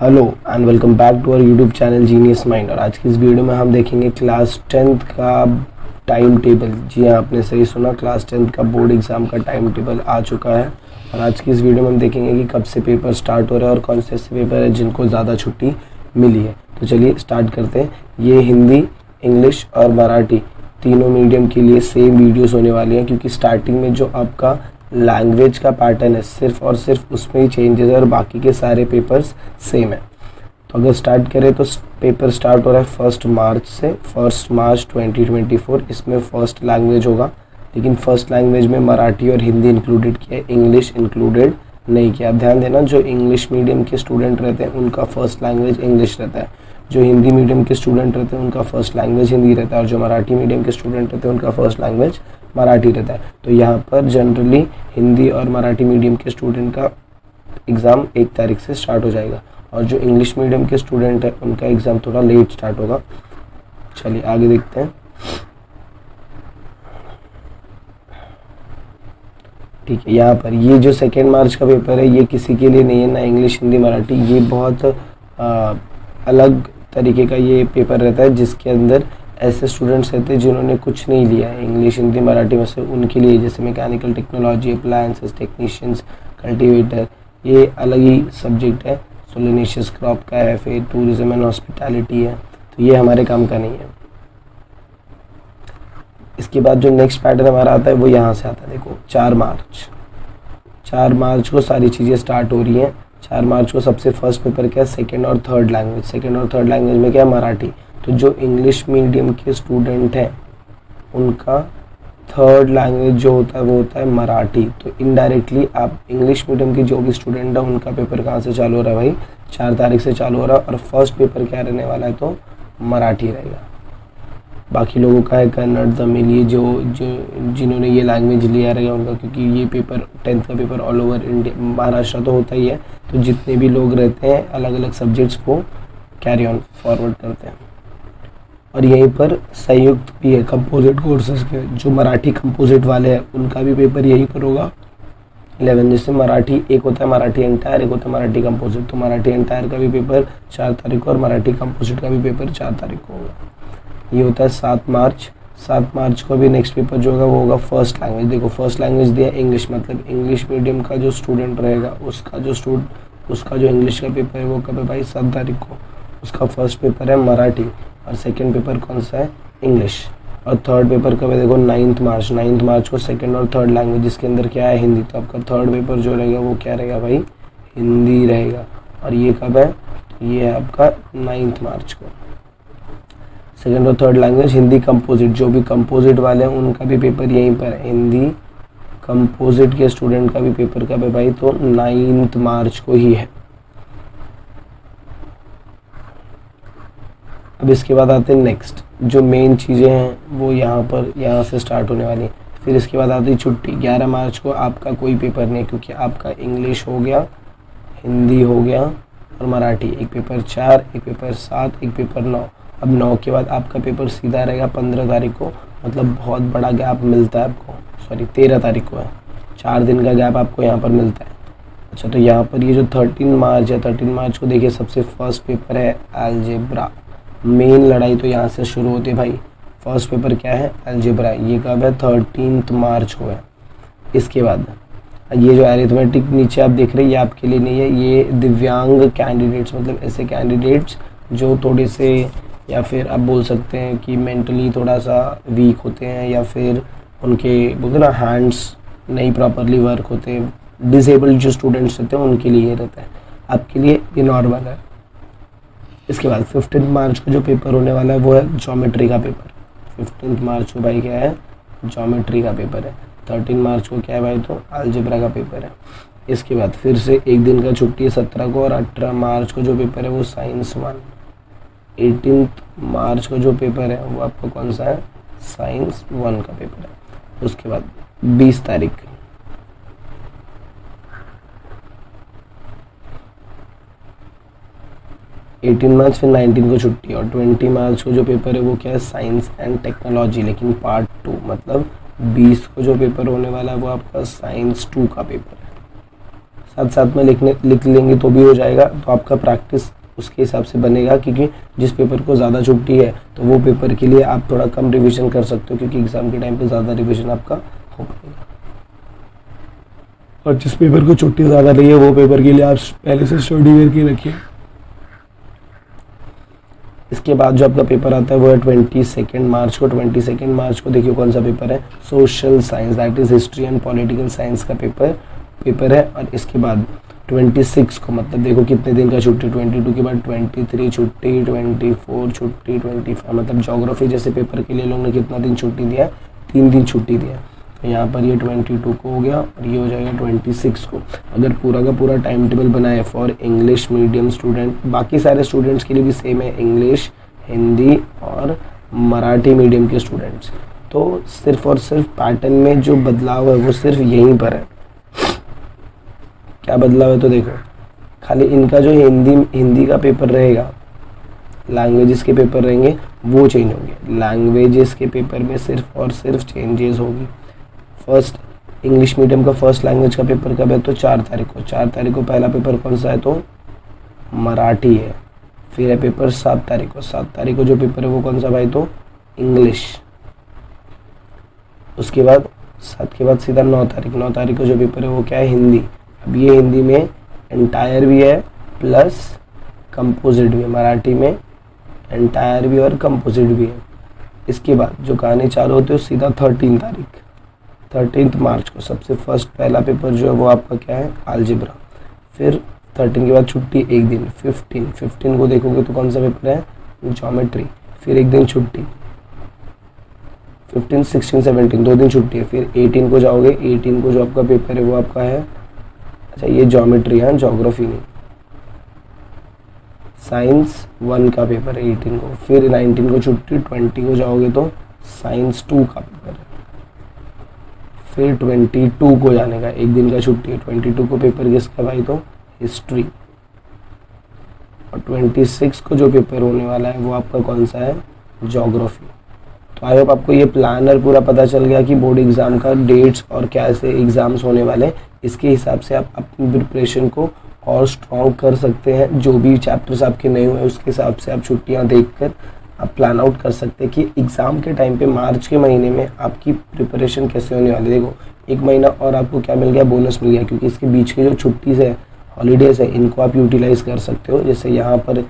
Hello and welcome back to our YouTube channel genius mind. और आज की इस वीडियो में हम देखेंगे क्लास 10th का टाइम टेबल। जी हाँ, आपने सही सुना, क्लास 10th का बोर्ड एग्ज़ाम का टाइम टेबल आ चुका है। और आज की इस वीडियो में हम देखेंगे कि कब से पेपर स्टार्ट हो रहा है और कौन से ऐसे पेपर है जिनको ज़्यादा छुट्टी मिली है। तो चलिए स्टार्ट करते हैं। ये हिंदी, इंग्लिश और मराठी तीनों मीडियम के लिए सेम वीडियोज़ होने वाली हैं, क्योंकि स्टार्टिंग में जो आपका लैंग्वेज का पैटर्न है सिर्फ और सिर्फ उसमें ही चेंजेस है और बाकी के सारे पेपर्स सेम है। तो अगर स्टार्ट करें तो पेपर स्टार्ट हो रहा है 1 मार्च से, 1 मार्च 2024। इसमें फर्स्ट लैंग्वेज होगा, लेकिन फर्स्ट लैंग्वेज में मराठी और हिंदी इंक्लूडेड किया है, इंग्लिश इंक्लूडेड नहीं किया। अब ध्यान देना, जो इंग्लिश मीडियम के स्टूडेंट रहते हैं उनका फर्स्ट लैंग्वेज इंग्लिश रहता है, जो हिंदी मीडियम के स्टूडेंट रहते हैं उनका फर्स्ट लैंग्वेज हिंदी रहता है, और जो मराठी मीडियम के स्टूडेंट रहते हैं उनका फर्स्ट लैंग्वेज मराठी रहता है। तो यहाँ पर जनरली हिंदी और मराठी मीडियम के स्टूडेंट का एग्ज़ाम 1 तारीख से स्टार्ट हो जाएगा, और जो इंग्लिश मीडियम के स्टूडेंट है उनका एग्ज़ाम थोड़ा लेट स्टार्ट होगा। चलिए आगे देखते हैं। ठीक है, यहाँ पर ये जो 2 मार्च का पेपर है ये किसी के लिए नहीं है, ना इंग्लिश हिंदी मराठी। ये बहुत अलग तरीके का ये पेपर रहता है, जिसके अंदर ऐसे स्टूडेंट्स रहते हैं जिन्होंने कुछ नहीं लिया है इंग्लिश हिंदी मराठी में से, उनके लिए, जैसे mechanical technology, appliances technicians, cultivator, ये अलग ही सब्जेक्ट है। सोलिनेशियस क्रॉप का है, फिर टूरिज्म एंड हॉस्पिटैलिटी है, तो ये हमारे काम का नहीं है। इसके बाद जो नेक्स्ट पैटर्न हमारा आता है वो यहाँ से आता है। देखो 4 मार्च को सारी चीज़ें स्टार्ट हो रही हैं। 4 मार्च को सबसे फर्स्ट पेपर क्या है, सेकेंड और थर्ड लैंग्वेज में क्या है, मराठी। तो जो इंग्लिश मीडियम के स्टूडेंट हैं उनका थर्ड लैंग्वेज जो होता है वो होता है मराठी। तो इनडायरेक्टली आप इंग्लिश मीडियम के जो भी स्टूडेंट है उनका पेपर कहाँ से चालू हो रहा है भाई, 4 तारीख से चालू हो रहा है, और फर्स्ट पेपर क्या रहने वाला है, तो मराठी रहेगा। बाकी लोगों का है कन्नड़, तमिल, ये जो जिन्होंने ये लैंग्वेज लिया रहेगा उनका, क्योंकि ये पेपर 10th का paper all over India, Maharashtra तो होता ही है, तो जितने भी लोग रहते हैं अलग अलग सब्जेक्ट्स को कैरी ऑन फॉरवर्ड करते हैं। और यहीं पर संयुक्त भी है कंपोजिट कोर्सेज के, जो मराठी कंपोजिट वाले हैं उनका भी पेपर यहीं पर होगा 11। जैसे मराठी एक होता है मराठी एंटायर, एक होता है मराठी कंपोजिट। तो मराठी एंटायर का भी पेपर 4 तारीख को और मराठी कंपोजिट का भी पेपर 4 तारीख को होगा। ये होता है 7 मार्च को भी नेक्स्ट पेपर जो होगा वो होगा फर्स्ट लैंग्वेज। देखो फर्स्ट लैंग्वेज दिया इंग्लिश, मतलब इंग्लिश मीडियम का जो स्टूडेंट रहेगा उसका जो इंग्लिश का पेपर है वो कब है भाई, 7 तारीख को। उसका फर्स्ट पेपर है मराठी और सेकंड पेपर कौन सा है, इंग्लिश। और थर्ड पेपर कब है, देखो 9 मार्च को सेकंड और थर्ड लैंग्वेज, जिसके अंदर क्या है, हिंदी। तो आपका थर्ड पेपर जो रहेगा वो क्या रहेगा भाई, हिंदी रहेगा। और ये कब है, ये है आपका 9 मार्च को। सेकंड और थर्ड लैंग्वेज हिंदी कंपोजिट, जो भी कंपोजिट वाले हैं उनका भी पेपर यहीं पर है। हिंदी कंपोजिट के स्टूडेंट का भी पेपर कब है भाई, तो 9 मार्च को ही है। अब इसके बाद आते हैं नेक्स्ट, जो मेन चीज़ें हैं वो यहाँ से स्टार्ट होने वाली हैं। फिर इसके बाद आती है छुट्टी। 11 मार्च को आपका कोई पेपर नहीं है, क्योंकि आपका इंग्लिश हो गया, हिंदी हो गया और मराठी। एक पेपर 4, एक पेपर 7, एक पेपर 9। अब 9 के बाद आपका पेपर सीधा रहेगा 15 तारीख को, मतलब बहुत बड़ा गैप मिलता है आपको। सॉरी 13 तारीख को है, 4 दिन का गैप आपको यहाँ पर मिलता है। अच्छा, तो यहाँ पर ये जो 13 मार्च है, 13 मार्च को देखिए सबसे फर्स्ट पेपर है अलजेब्रा। मेन लड़ाई तो यहाँ से शुरू होती है भाई। फर्स्ट पेपर क्या है, अलजेब्रा। ये कब है, 13 मार्च को है। इसके बाद ये जो अरिथमेटिक नीचे आप देख रहे हैं ये आपके लिए नहीं है, ये दिव्यांग कैंडिडेट्स, मतलब ऐसे कैंडिडेट्स जो थोड़े से, या फिर आप बोल सकते हैं कि मेंटली थोड़ा सा वीक होते हैं, या फिर उनके बोलते ना हैंड्स नहीं प्रॉपरली वर्क होते, डिसेबल्ड जो स्टूडेंट्स रहते हैं उनके लिए ये रहता है। आपके लिए ये नॉर्मल है। इसके बाद 15 मार्च को जो पेपर होने वाला है वो है ज्योमेट्री का पेपर। 15 मार्च को भाई क्या है, ज्योमेट्री का पेपर है। 13 मार्च को क्या है भाई, तो अलजेब्रा का पेपर है। इसके बाद फिर से एक दिन का छुट्टी है 17 को, और 18 मार्च को जो पेपर है वो साइंस 1। 18 मार्च को जो पेपर है वो आपका कौन सा है, साइंस 1 का पेपर है। उसके बाद 20 तारीख 18 मार्च, फिर 19 को छुट्टी, और 20 मार्च को जो पेपर है वो क्या है, साइंस एंड टेक्नोलॉजी, लेकिन पार्ट 2। मतलब 20 को जो पेपर होने वाला है वो आपका साइंस 2 का पेपर है। साथ साथ में लिख लेंगे तो भी हो जाएगा। तो आपका प्रैक्टिस उसके हिसाब से बनेगा, क्योंकि जिस पेपर को ज़्यादा छुट्टी है तो वो पेपर के लिए आप थोड़ा कम रिवीजन कर सकते हो, क्योंकि एग्ज़ाम के टाइम पे ज़्यादा रिवीजन आपका हो पाएगा। और जिस पेपर को छुट्टी ज़्यादा रही है वो पेपर के लिए आप पहले से स्टडी करके रखिए। इसके बाद जो आपका पेपर आता है वो है 22 मार्च को। 22 मार्च को देखिए कौन सा पेपर है, social science, that is history and political science का पेपर है। और इसके बाद 26 को, मतलब देखो कितने दिन का छुट्टी, 22 के बाद 23 छुट्टी, 24 छुट्टी, 25, मतलब ज्योग्राफी जैसे पेपर के लिए लोगों ने कितना दिन छुट्टी दिया है, 3 दिन छुट्टी दिया है। तो यहाँ पर ये 22 को हो गया और ये हो जाएगा 26 को। अगर पूरा का पूरा टाइम टेबल बनाए फॉर इंग्लिश मीडियम स्टूडेंट, बाकी सारे स्टूडेंट्स के लिए भी सेम है, इंग्लिश, हिंदी और मराठी मीडियम के स्टूडेंट्स, तो सिर्फ और सिर्फ पैटर्न में जो बदलाव है वो सिर्फ यहीं पर है। क्या बदलाव है तो देखो, खाली इनका जो हिंदी का पेपर रहेगा, लैंग्वेजेस के पेपर रहेंगे वो चेंज होंगे। लैंग्वेजेस के पेपर में सिर्फ और सिर्फ चेंजेस होगी। फर्स्ट इंग्लिश मीडियम का फर्स्ट लैंग्वेज का पेपर कब है तो 4 तारीख को। 4 तारीख को पहला पेपर कौन सा है तो मराठी है। फिर है पेपर 7 तारीख को। 7 तारीख को जो पेपर है वो कौन सा भाई तो इंग्लिश। उसके बाद 7 के बाद सीधा 9 तारीख। 9 तारीख को जो पेपर है वो क्या है हिंदी। अब ये हिंदी में एंटायर भी है प्लस कंपोजिट भी है, मराठी में एंटायर भी और कंपोजिट भी है। इसके बाद जो कहानी चालू होती है सीधा 13 मार्च को सबसे फर्स्ट पहला पेपर जो है वो आपका क्या है अलजेब्रा। फिर 13 के बाद छुट्टी एक दिन, 15 को देखोगे तो कौन सा पेपर है ज्योमेट्री। फिर एक दिन छुट्टी, 15, 16, 17 2 दिन छुट्टी है। फिर 18 को जाओगे, 18 को जो आपका पेपर है वो आपका है, अच्छा ये ज्योमेट्री है, ज्योग्राफी नहीं, साइंस 1 का पेपर है 18 को। फिर 19 को छुट्टी, 20 को जाओगे तो साइंस 2 का पेपर है। फिर 22 को जाने का, एक दिन का छुट्टी है। 22 को पेपर किसका भाई तो हिस्ट्री। और 26 को जो पेपर होने वाला है वो आपका कौन सा है ज्योग्राफी। तो आई होप आपको ये प्लानर पूरा पता चल गया कि बोर्ड एग्ज़ाम का डेट्स और कैसे एग्ज़ाम्स होने वाले हैं। इसके हिसाब से आप अपनी प्रिपरेशन को और स्ट्रॉन्ग कर सकते हैं। जो भी चैप्टर्स आपके नए हुए हैं उसके हिसाब से आप छुट्टियां देखकर आप प्लान आउट कर सकते हैं कि एग्ज़ाम के टाइम पे मार्च के महीने में आपकी प्रिपरेशन कैसे होने वाली है। देखो 1 महीना और आपको क्या मिल गया, बोनस मिल गया, क्योंकि इसके बीच के जो छुट्टीज़ है, हॉलीडेज़ है, इनको आप यूटिलाइज़ कर सकते हो। जैसे यहाँ पर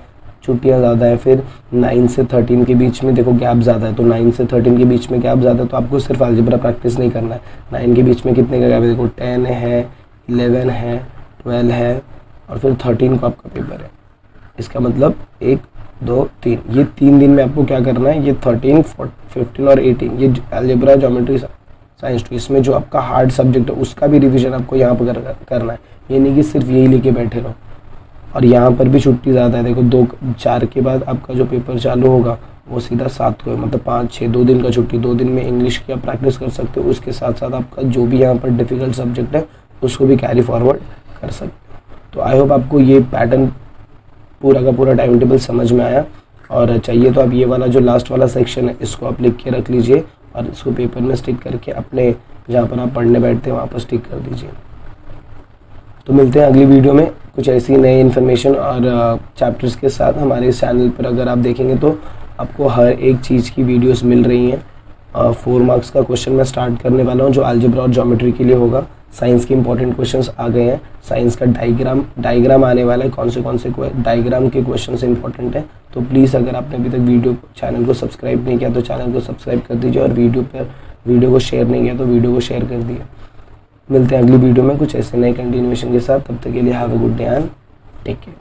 छुट्टियाँ ज़्यादा है, फिर 9 से 13 के बीच में देखो गैप ज़्यादा है, तो 9 से 13 के बीच में गैप ज़्यादा है, तो आपको सिर्फ अलजेब्रा प्रैक्टिस नहीं करना है। 9 के बीच में कितने का गैप है देखो, 10 है, 11 है, 12 है और फिर 13 को आपका पेपर है। इसका मतलब 1, 2, 3, ये 3 दिन में आपको क्या करना है, ये 13, 15 और 18, ये अलजेब्रा, ज्योमेट्री, साइंस 2, इसमें जो आपका हार्ड सब्जेक्ट है उसका भी रिवीजन आपको यहाँ पर करना है। ये नहीं कि सिर्फ यही लेके बैठे रहो। और यहाँ पर भी छुट्टी ज़्यादा है, देखो 4 के बाद आपका जो पेपर चालू होगा वो सीधा 7 को है, मतलब 5, 6 2 दिन का छुट्टी। 2 दिन में इंग्लिश की आप प्रैक्टिस कर सकते हो, उसके साथ साथ आपका जो भी यहाँ पर डिफ़िकल्ट सब्जेक्ट है उसको भी कैरी फॉरवर्ड कर सकते हो। तो आई होप आपको ये पैटर्न पूरा का पूरा टाइम टेबल समझ में आया। और चाहिए तो आप ये वाला जो लास्ट वाला सेक्शन है इसको आप लिख के रख लीजिए और इसको पेपर में स्टिक करके अपने जहाँ पर आप पढ़ने बैठते हैं वहाँ पर स्टिक कर दीजिए। तो मिलते हैं अगली वीडियो में कुछ ऐसी नई इन्फॉर्मेशन और चैप्टर्स के साथ। हमारे इस चैनल पर अगर आप देखेंगे तो आपको हर एक चीज़ की वीडियोस मिल रही हैं। 4 मार्क्स का क्वेश्चन मैं स्टार्ट करने वाला हूँ जो अलजेब्रा और ज्योमेट्री के लिए होगा। साइंस के इंपॉर्टेंट क्वेश्चंस आ गए हैं। साइंस का डायग्राम आने वाला है, कौन से डायग्राम के क्वेश्चन इंपॉर्टेंट है। तो प्लीज़ अगर आपने अभी तक चैनल को सब्सक्राइब नहीं किया तो चैनल को सब्सक्राइब कर दीजिए और वीडियो को शेयर नहीं किया तो वीडियो को शेयर कर दिए। मिलते हैं अगली वीडियो में कुछ ऐसे नए कंटिन्यूएशन के साथ। तब तक के लिए have a good day and take care.